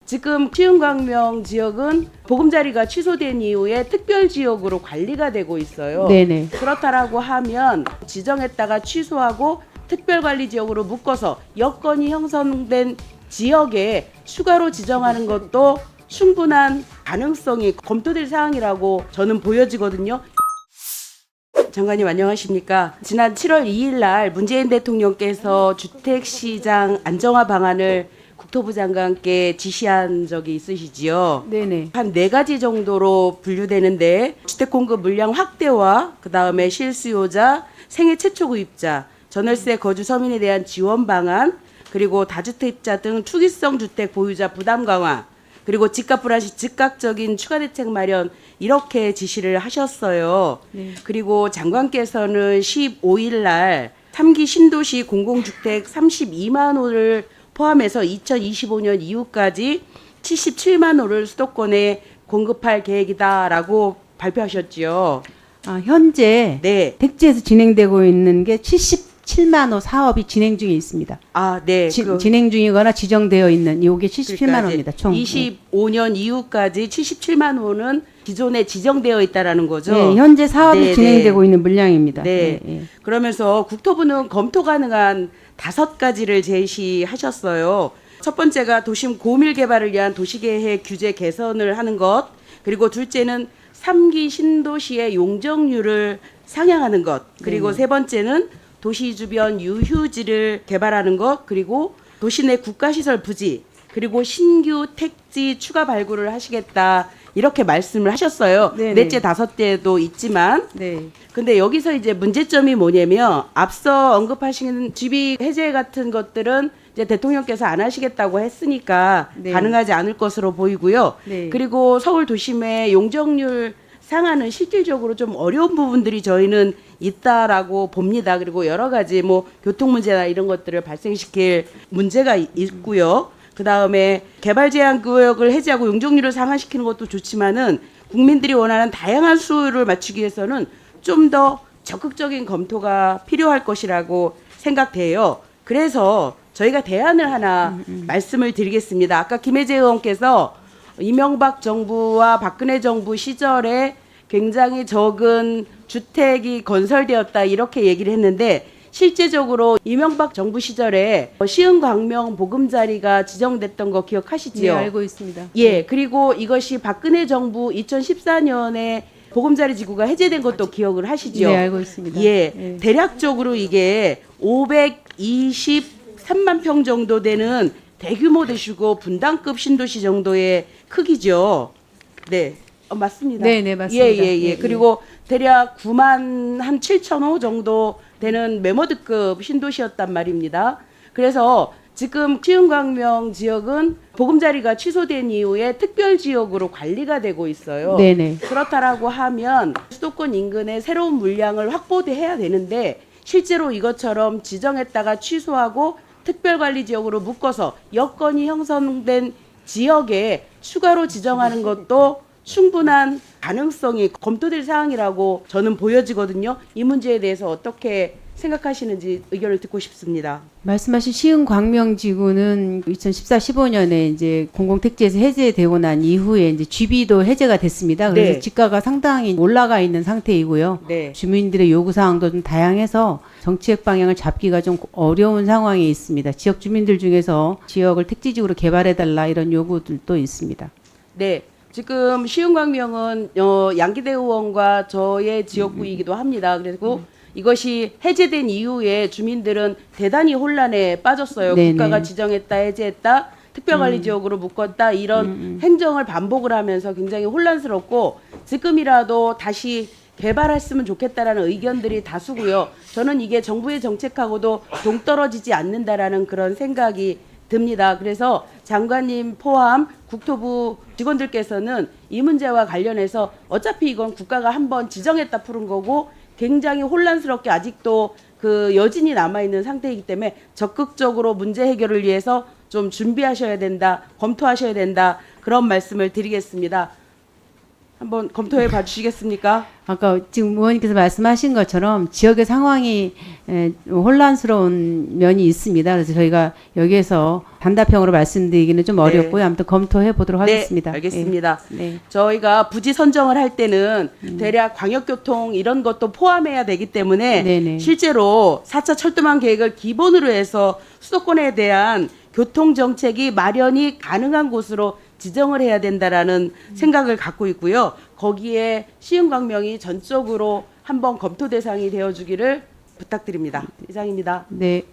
지금 시흥광명 지역은 보금자리가 취소된 이후에 특별지역으로 관리가 되고 있어요. 네네. 그렇다라고 하면 지정했다가 취소하고 특별관리지역으로 묶어서 여건이 형성된 지역에 추가로 지정하는 것도 충분한 가능성이 검토될 사항이라고 저는 보여지거든요. 장관님 안녕하십니까? 지난 7월 2일 날 문재인 대통령께서 주택시장 안정화 방안을 국토부 장관께 지시한 적이 있으시지요? 네네. 한 4가지 정도로 분류되는데 주택공급 물량 확대와 그 다음에 실수요자, 생애 최초 구입자, 전월세 거주 서민에 대한 지원 방안, 그리고 다주택자 등 투기성 주택 보유자 부담 강화, 그리고 집값 불안 시 즉각적인 추가 대책 마련 이렇게 지시를 하셨어요. 네. 그리고 장관께서는 15일 날 3기 신도시 공공주택 32만 호를 포함해서 2025년 이후까지 77만 호를 수도권에 공급할 계획이다라고 발표하셨지요. 현재 네. 택지에서 진행되고 있는 게 77만 호 사업이 진행 중에 있습니다. 아, 네. 진행 중이거나 지정되어 있는 요게 77만 그러니까 호입니다. 총. 25년 이후까지 77만 호는 기존에 지정되어 있다라는 거죠. 네, 현재 사업이 네, 진행되고 있는 물량입니다. 네. 네. 그러면서 국토부는 검토 가능한 5가지를 제시하셨어요. 첫 번째가 도심 고밀 개발을 위한 도시계획 규제 개선을 하는 것, 그리고 둘째는 3기 신도시의 용적률을 상향하는 것, 그리고 세 번째는 도시 주변 유휴지를 개발하는 것, 그리고 도시 내 국가시설 부지, 그리고 신규 택지 추가 발굴을 하시겠다 이렇게 말씀을 하셨어요. 네네. 넷째, 다섯째도 있지만 네. 근데 여기서 이제 문제점이 뭐냐면 앞서 언급하신 GB 해제 같은 것들은 이제 대통령께서 안 하시겠다고 했으니까 네. 가능하지 않을 것으로 보이고요. 네. 그리고 서울 도심의 용적률 상한은 실질적으로 좀 어려운 부분들이 저희는 있다라고 봅니다. 그리고 여러 가지 뭐 교통 문제나 이런 것들을 발생시킬 문제가 있고요. 그 다음에 개발 제한 구역을 해제하고 용적률을 상한시키는 것도 좋지만은 국민들이 원하는 다양한 수요를 맞추기 위해서는 좀 더 적극적인 검토가 필요할 것이라고 생각돼요. 그래서 저희가 대안을 하나 말씀을 드리겠습니다. 아까 김혜재 의원께서 이명박 정부와 박근혜 정부 시절에 굉장히 적은 주택이 건설되었다 이렇게 얘기를 했는데 실제적으로 이명박 정부 시절에 시흥광명 보금자리가 지정됐던 거 기억하시지요? 네, 알고 있습니다. 예, 그리고 이것이 박근혜 정부 2014년에 보금자리 지구가 해제된 것도 기억을 하시죠? 네, 알고 있습니다. 예, 네. 대략적으로 이게 523만 평 정도 되는 대규모 대시고 분당급 신도시 정도의 크기죠. 네, 맞습니다. 네, 네, 맞습니다. 예. 예, 그리고 대략 9만 한 7천 호 정도 되는 메모드급 신도시였단 말입니다. 그래서 지금 시흥광명 지역은 보금자리가 취소된 이후에 특별지역으로 관리가 되고 있어요. 네네. 그렇다라고 하면 수도권 인근에 새로운 물량을 확보해야 되는데 실제로 이것처럼 지정했다가 취소하고 특별관리지역으로 묶어서 여건이 형성된 지역에 추가로 지정하는 것도 충분한 가능성이 검토될 사항이라고 저는 보여지거든요. 이 문제에 대해서 어떻게 생각하시는지 의견을 듣고 싶습니다. 말씀하신 시흥광명지구는 2014-15년에 이제 공공택지에서 해제되고 난 이후에 이제 GB도 해제가 됐습니다. 그래서 네. 지가가 상당히 올라가 있는 상태이고요. 네. 주민들의 요구 사항도 좀 다양해서 정책 방향을 잡기가 좀 어려운 상황에 있습니다. 지역 주민들 중에서 지역을 택지지구로 개발해달라 이런 요구들도 있습니다. 네. 지금 시흥광명은 양기대 의원과 저의 지역구이기도 합니다. 그리고 이것이 해제된 이후에 주민들은 대단히 혼란에 빠졌어요. 네네. 국가가 지정했다, 해제했다, 특별관리지역으로 묶었다 이런 행정을 반복을 하면서 굉장히 혼란스럽고 지금이라도 다시 개발했으면 좋겠다라는 의견들이 다수고요. 저는 이게 정부의 정책하고도 동떨어지지 않는다라는 그런 생각이 듭니다. 그래서 장관님 포함 국토부 직원들께서는 이 문제와 관련해서 어차피 이건 국가가 한번 지정했다 푸른 거고 굉장히 혼란스럽게 아직도 그 여진이 남아있는 상태이기 때문에 적극적으로 문제 해결을 위해서 좀 준비하셔야 된다, 검토하셔야 된다 그런 말씀을 드리겠습니다. 한번 검토해 봐 주시겠습니까? 아까 지금 의원님께서 말씀하신 것처럼 지역의 상황이 혼란스러운 면이 있습니다. 그래서 저희가 여기에서 단답형으로 말씀드리기는 좀 어렵고요. 아무튼 검토해 보도록 하겠습니다. 네, 알겠습니다. 예. 네. 저희가 부지 선정을 할 때는 대략 광역교통 이런 것도 포함해야 되기 때문에 네네. 실제로 4차 철도망 계획을 기본으로 해서 수도권에 대한 교통 정책이 마련이 가능한 곳으로 지정을 해야 된다라는 생각을 갖고 있고요. 거기에 시흥광명이 전적으로 한번 검토 대상이 되어주기를 부탁드립니다. 이상입니다. 네.